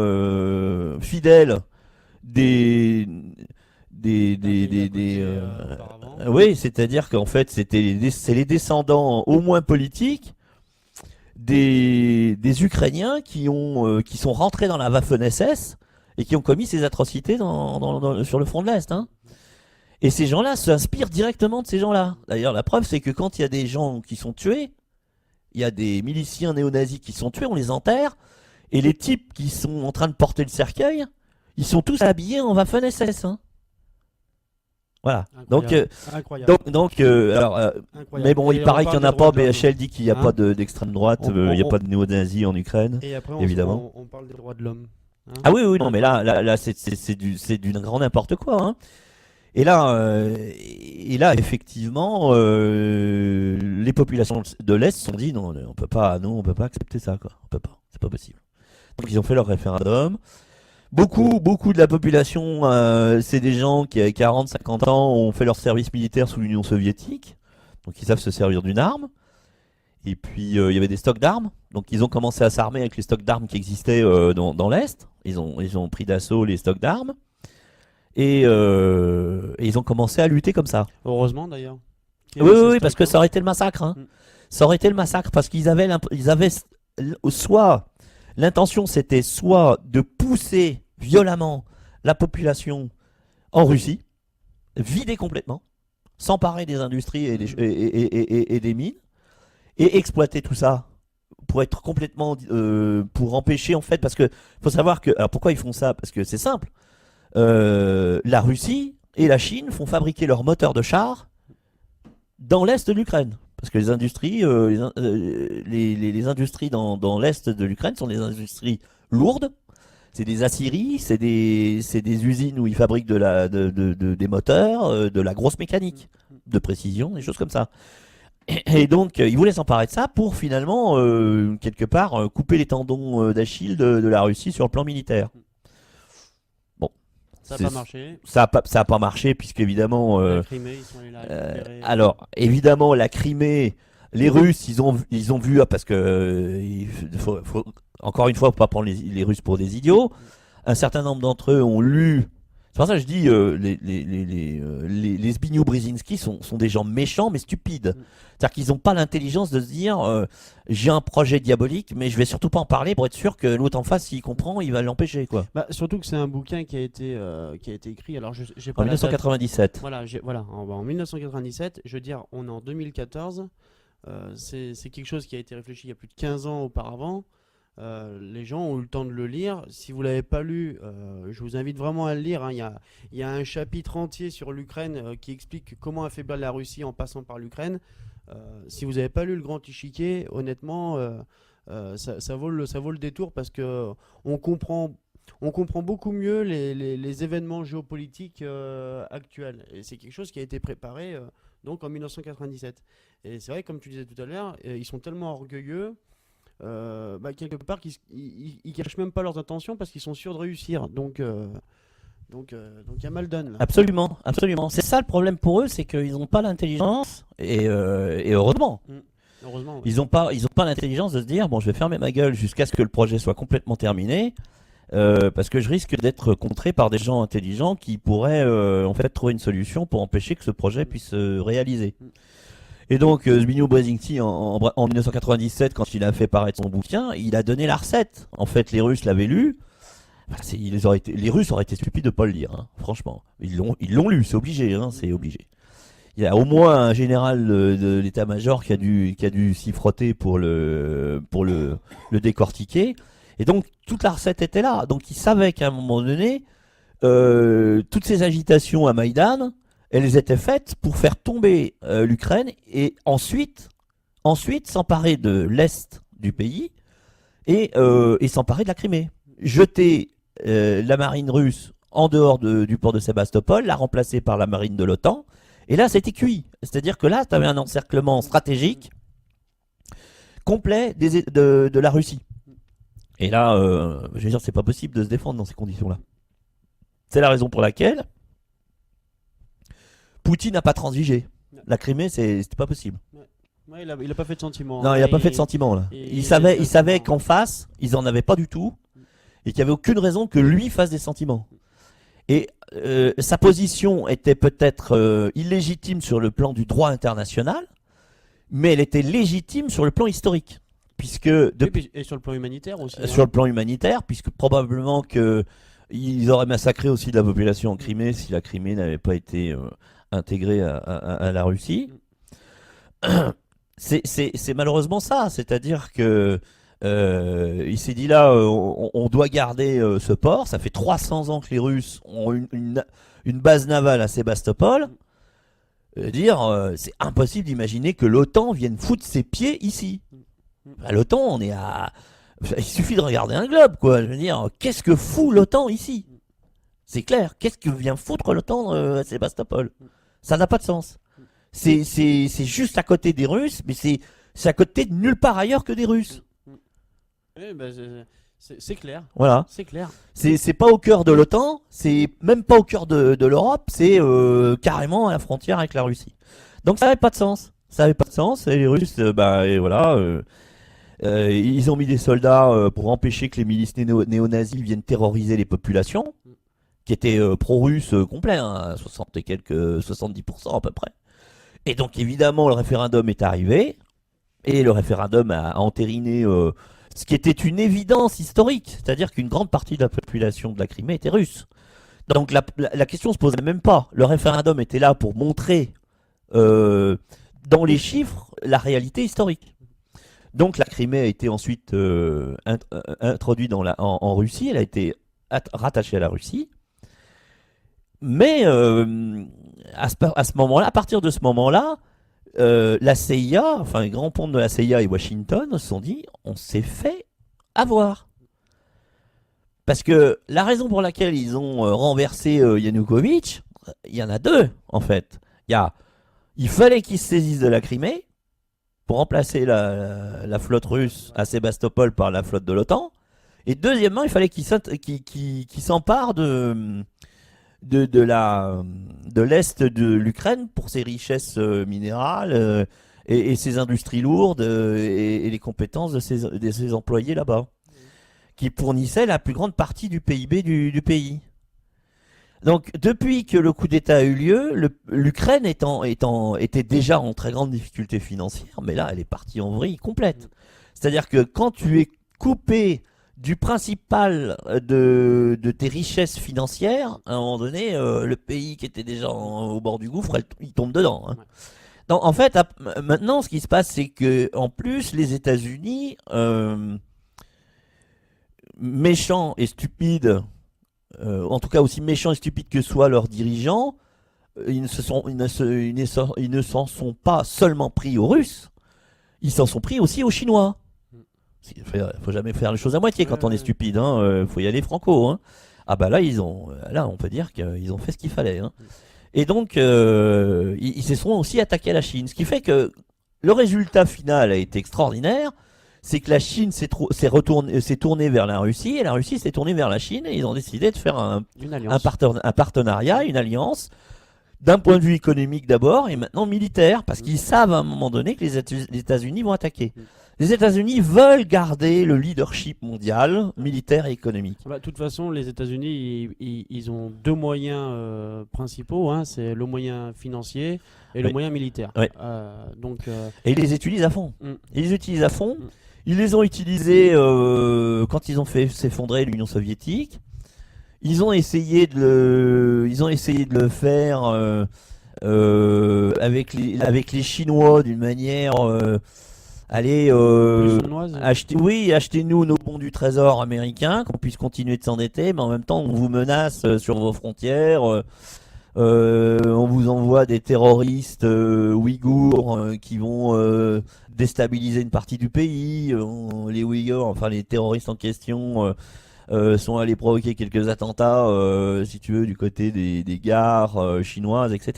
fidèles oui, c'est-à-dire qu'en fait, c'est les descendants au moins politiques des Ukrainiens qui sont rentrés dans la Waffen-SS et qui ont commis ces atrocités sur le front de l'Est. Hein. Et ces gens-là s'inspirent directement de ces gens-là. D'ailleurs, la preuve, c'est que quand il y a des gens qui sont tués, il y a des miliciens néo-nazis qui sont tués, on les enterre, et les types qui sont en train de porter le cercueil, ils sont tous habillés en Waffen-SS. Hein. Voilà. Incroyable. Mais bon, il paraît qu'il n'y en a pas. BHL dit qu'il n'y a pas d'extrême droite, il n'y a pas de néo-nazis en Ukraine. Et après, évidemment. On parle des droits de l'homme. Hein. Ah oui, non, mais là c'est du grand n'importe quoi. Hein. Et là, effectivement, les populations de l'Est se sont dit non, on peut pas accepter ça, quoi. On peut pas, c'est pas possible. Donc ils ont fait leur référendum. Beaucoup de la population, c'est des gens qui, à 40-50 ans, ont fait leur service militaire sous l'Union soviétique. Donc ils savent se servir d'une arme. Et puis il y avait des stocks d'armes. Donc ils ont commencé à s'armer avec les stocks d'armes qui existaient dans l'Est. Ils ont pris d'assaut les stocks d'armes. Et ils ont commencé à lutter comme ça. Heureusement d'ailleurs. Oui, parce que ça aurait été le massacre. Hein. Ça aurait été le massacre parce qu'ils avaient soit... L'intention, c'était soit de pousser violemment la population en Russie, vider complètement, s'emparer des industries et des mines, et exploiter tout ça pour être complètement... pour empêcher, en fait, parce que faut savoir que... Alors pourquoi ils font ça ? Parce que c'est simple. La Russie et la Chine font fabriquer leurs moteurs de chars dans l'est de l'Ukraine. Parce que les industries, les industries dans l'est de l'Ukraine sont des industries lourdes. C'est des aciéries, c'est des usines où ils fabriquent des moteurs, de la grosse mécanique, de précision, des choses comme ça. Et donc, ils voulaient s'emparer de ça pour finalement, quelque part, couper les tendons d'Achille de la Russie sur le plan militaire. Bon, Ça n'a pas marché. ça a pas marché, puisqu'évidemment, La Crimée, ils sont allés la récupérer. alors, évidemment, la Crimée, les Russes, ils ont vu, parce que, encore une fois, faut pas prendre les Russes pour des idiots. Un certain nombre d'entre eux ont lu. C'est pour ça que je dis, les Zbigniew Brzezinski sont des gens méchants mais stupides. C'est-à-dire qu'ils n'ont pas l'intelligence de se dire, j'ai un projet diabolique, mais je vais surtout pas en parler pour être sûr que l'autre en face, s'il comprend, il va l'empêcher, quoi. Bah, surtout que c'est un bouquin qui a été écrit. Alors, j'ai pas En la date. 1997. Voilà, en 1997, je veux dire, on est en 2014. C'est quelque chose qui a été réfléchi il y a plus de 15 ans auparavant. Les gens ont eu le temps de le lire. Si vous ne l'avez pas lu, je vous invite vraiment à le lire, hein. Il y a un chapitre entier sur l'Ukraine qui explique comment affaiblir la Russie en passant par l'Ukraine. Si vous n'avez pas lu Le Grand Échiquier, honnêtement, ça vaut le détour parce que on comprend beaucoup mieux les événements géopolitiques actuels. Et c'est quelque chose qui a été préparé donc en 1997. Et c'est vrai, comme tu disais tout à l'heure, ils sont tellement orgueilleux. Quelque part, ils cachent même pas leurs intentions parce qu'ils sont sûrs de réussir. Donc, il y a mal donne là. Absolument, absolument. C'est ça le problème pour eux, c'est qu'ils n'ont pas l'intelligence, et heureusement. Heureusement, ouais. Ils n'ont pas l'intelligence de se dire, bon, je vais fermer ma gueule jusqu'à ce que le projet soit complètement terminé, parce que je risque d'être contré par des gens intelligents qui pourraient en fait trouver une solution pour empêcher que ce projet puisse se réaliser. Et donc, Zbigniew Brzezinski, en 1997, quand il a fait paraître son bouquin, il a donné la recette. En fait, les Russes l'avaient lu. Enfin, les Russes auraient été stupides de ne pas le lire, hein, franchement. Ils l'ont lu, c'est obligé, hein, c'est obligé. Il y a au moins un général de l'état-major qui a dû s'y frotter pour le décortiquer. Et donc, toute la recette était là. Donc, ils savaient qu'à un moment donné, toutes ces agitations à Maïdan, elles étaient faites pour faire tomber l'Ukraine et ensuite s'emparer de l'Est du pays et s'emparer de la Crimée. Jeter la marine russe en dehors du port de Sébastopol, la remplacer par la marine de l'OTAN, et là c'était cuit. C'est-à-dire que là, tu avais un encerclement stratégique complet de la Russie. Et là, je veux dire, c'est pas possible de se défendre dans ces conditions-là. C'est la raison pour laquelle Poutine n'a pas transigé. La Crimée, c'était pas possible. Ouais, il a pas fait de sentiment. Non, il n'a pas fait de sentiment là. Il savait qu'en face, ils en avaient pas du tout et qu'il n'y avait aucune raison que lui fasse des sentiments. Et sa position était peut-être illégitime sur le plan du droit international, mais elle était légitime sur le plan historique. Et sur le plan humanitaire aussi. Sur le plan humanitaire, puisque probablement qu'ils auraient massacré aussi de la population en Crimée si la Crimée n'avait pas été intégrée à la Russie. C'est malheureusement ça, c'est-à-dire que il s'est dit là, on doit garder ce port. Ça fait 300 ans que les Russes ont une base navale à Sébastopol. C'est impossible d'imaginer que l'OTAN vienne foutre ses pieds ici. L'OTAN, on est à... Il suffit de regarder un globe, quoi. Je veux dire, qu'est-ce que fout l'OTAN ici? C'est clair, qu'est-ce que vient foutre l'OTAN à Sébastopol? Ça n'a pas de sens. C'est juste à côté des Russes, mais c'est à côté de nulle part ailleurs que des Russes. Oui, c'est clair. Voilà. C'est clair. C'est pas au cœur de l'OTAN, c'est même pas au cœur de l'Europe, c'est carrément à la frontière avec la Russie. Donc ça n'avait pas de sens. Ça n'avait pas de sens, et les Russes, ils ont mis des soldats pour empêcher que les milices néo-nazis viennent terroriser les populations, qui étaient pro-russes complets, hein, 60 et quelques, 70% à peu près. Et donc évidemment le référendum est arrivé, et le référendum a entériné ce qui était une évidence historique, c'est-à-dire qu'une grande partie de la population de la Crimée était russe. Donc la question ne se posait même pas. Le référendum était là pour montrer dans les chiffres la réalité historique. Donc la Crimée a été ensuite introduite en Russie, elle a été rattachée à la Russie. Mais à ce moment-là, à partir de ce moment-là, la CIA, enfin les grands pontes de la CIA et Washington se sont dit, on s'est fait avoir. Parce que la raison pour laquelle ils ont renversé Yanukovych, il y en a deux en fait. Il fallait qu'ils se saisissent de la Crimée pour remplacer la flotte russe à Sébastopol par la flotte de l'OTAN. Et deuxièmement, il fallait qu'ils s'emparent de l'Est de l'Ukraine pour ses richesses minérales et ses industries lourdes et les compétences de ses employés là-bas, qui fournissaient la plus grande partie du PIB du pays. Donc, depuis que le coup d'État a eu lieu, l'Ukraine était déjà en très grande difficulté financière, mais là, elle est partie en vrille complète. C'est-à-dire que quand tu es coupé du principal de tes richesses financières, à un moment donné, le pays qui était déjà au bord du gouffre, il tombe dedans. Hein. Donc, en fait, maintenant, ce qui se passe, c'est que en plus, les États-Unis, méchants et stupides, en tout cas aussi méchants et stupides que soient leurs dirigeants, ils ne s'en sont pas seulement pris aux Russes, ils s'en sont pris aussi aux Chinois. Il faut jamais faire les choses à moitié quand on est stupide, hein. Faut y aller franco. Hein. Ah bah là, on peut dire qu'ils ont fait ce qu'il fallait. Hein. Et donc, ils se sont aussi attaqués à la Chine, ce qui fait que le résultat final a été extraordinaire. C'est que la Chine s'est tournée vers la Russie et la Russie s'est tournée vers la Chine et ils ont décidé de faire un partenariat, une alliance, d'un point de vue économique d'abord et maintenant militaire, parce qu'ils savent à un moment donné que les États-Unis vont attaquer. Les États-Unis veulent garder le leadership mondial, militaire et économique. De toute façon, les États-Unis, ils ont deux moyens principaux, hein, c'est le moyen financier et le moyen militaire. Oui. Et ils les utilisent à fond. Ils les utilisent à fond. Ils les ont utilisés quand ils ont fait s'effondrer l'Union soviétique. Ils ont essayé de le faire avec les Chinois d'une manière achetez-nous nos bons du trésor américain, qu'on puisse continuer de s'endetter, mais en même temps on vous menace sur vos frontières, on vous envoie des terroristes ouïghours qui vont déstabiliser une partie du pays. Les Ouïghours, enfin les terroristes en question, sont allés provoquer quelques attentats, si tu veux, du côté des gares chinoises, etc.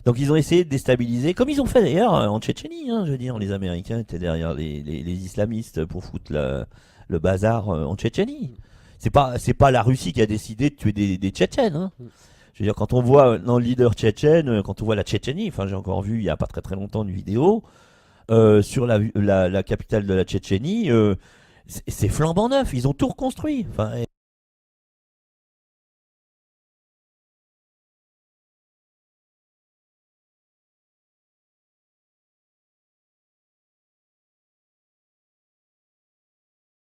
Donc ils ont essayé de déstabiliser, comme ils ont fait d'ailleurs en Tchétchénie. Hein, je veux dire, les Américains étaient derrière les islamistes pour foutre le bazar en Tchétchénie. C'est pas la Russie qui a décidé de tuer des Tchétchènes. Hein. Je veux dire, quand on voit un leader tchétchène, quand on voit la Tchétchénie, enfin j'ai encore vu il y a pas très longtemps une vidéo sur la capitale de la Tchétchénie, c'est flambant neuf, ils ont tout reconstruit. Enfin,